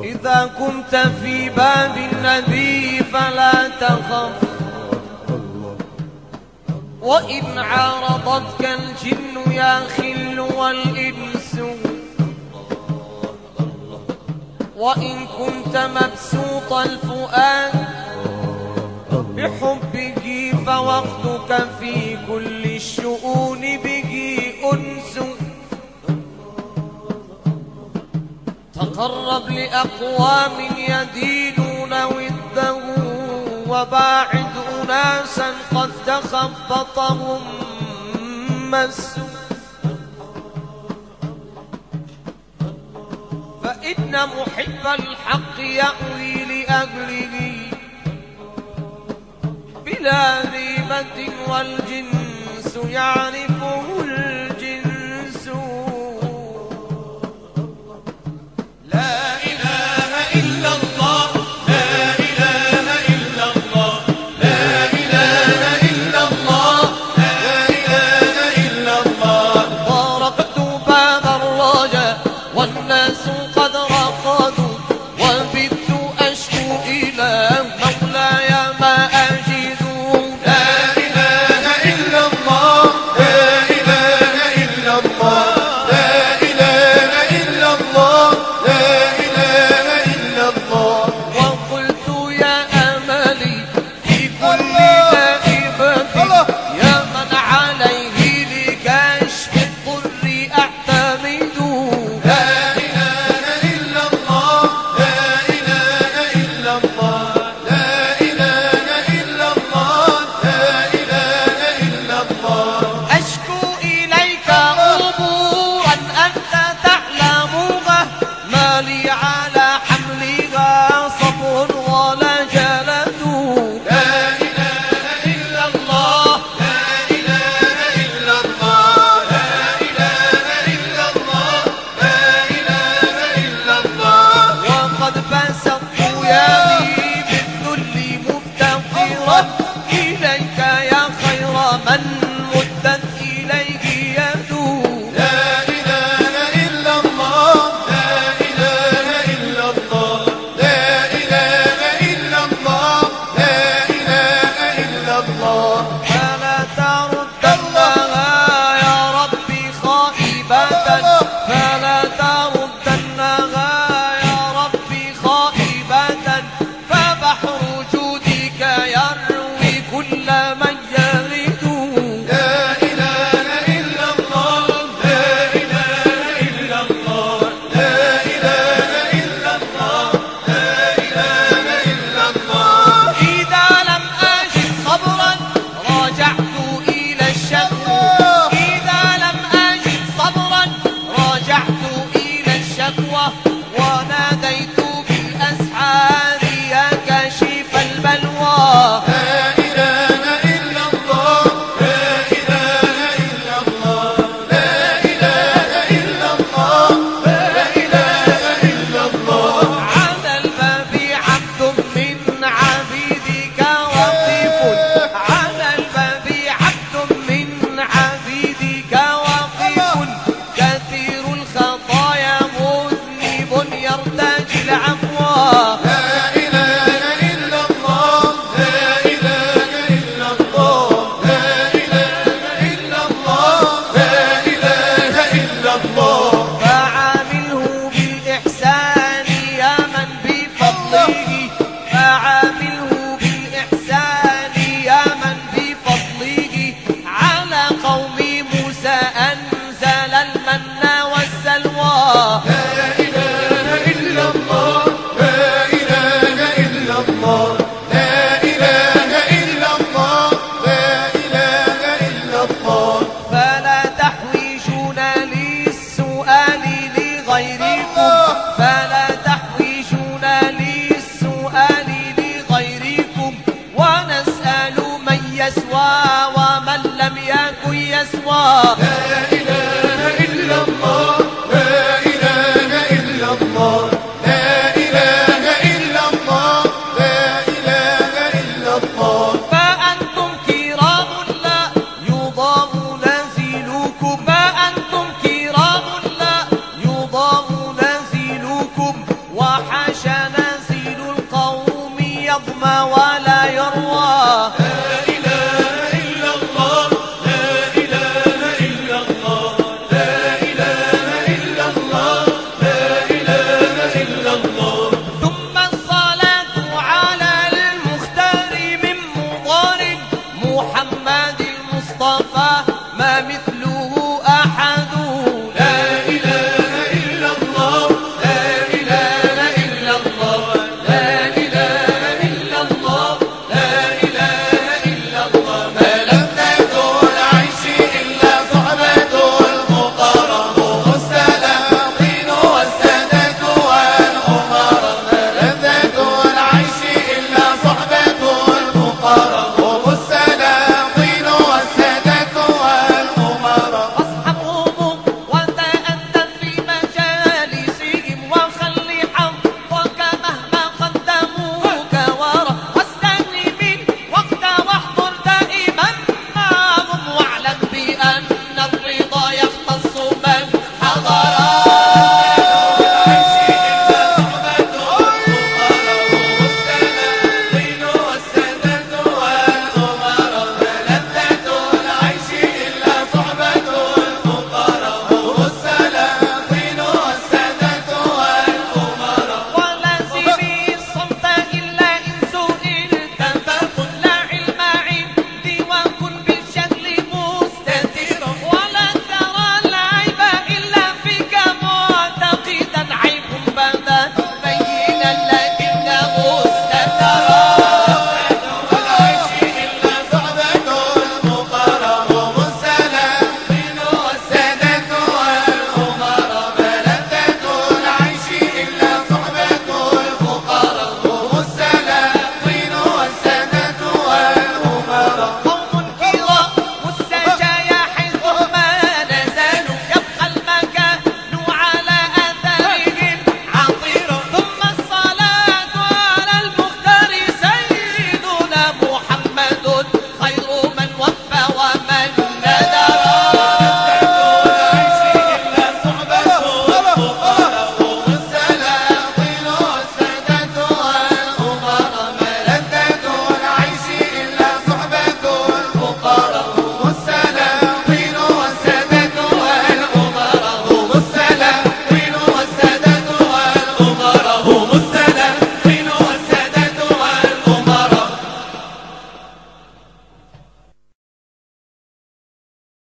إذا كنت في باب النبي فلا تخف، وإن عارضتك الجن يا خل والإنس، وإن كنت مبسوط الفؤاد بحبه فوقتك في كل الشؤون به أنس. تقرب لأقوام يدينون وده، وباعد أناسا قد تخبطهم مس. فإن محب الحق يأوي لأهله بلا ريبة، والجنس يعرفه الجنس. لا إله إلا الله، لا إله إلا الله، لا إله إلا الله، لا إله إلا الله. طرقت باب الرجاء والناس قد رقدوا، وبت أشكو إلى مولاي ما أجد. لا إله إلا الله، لا إله إلا الله، لا إله إلا الله، لا إله إلا الله. وقلت يا أملي في كل نائبة، يا من عليه لكشف الضر أعتمد. لا إله إلا الله، لا إله إلا الله، لا إله إلا الله، لا إله إلا الله. أشكو إليك أمورا أنت تعلمها، ما لي على حملها صبر ولا جلد. لا إله إلا الله، لا إله إلا الله، لا إله إلا الله، لا إله إلا الله. وقد بسطت يدي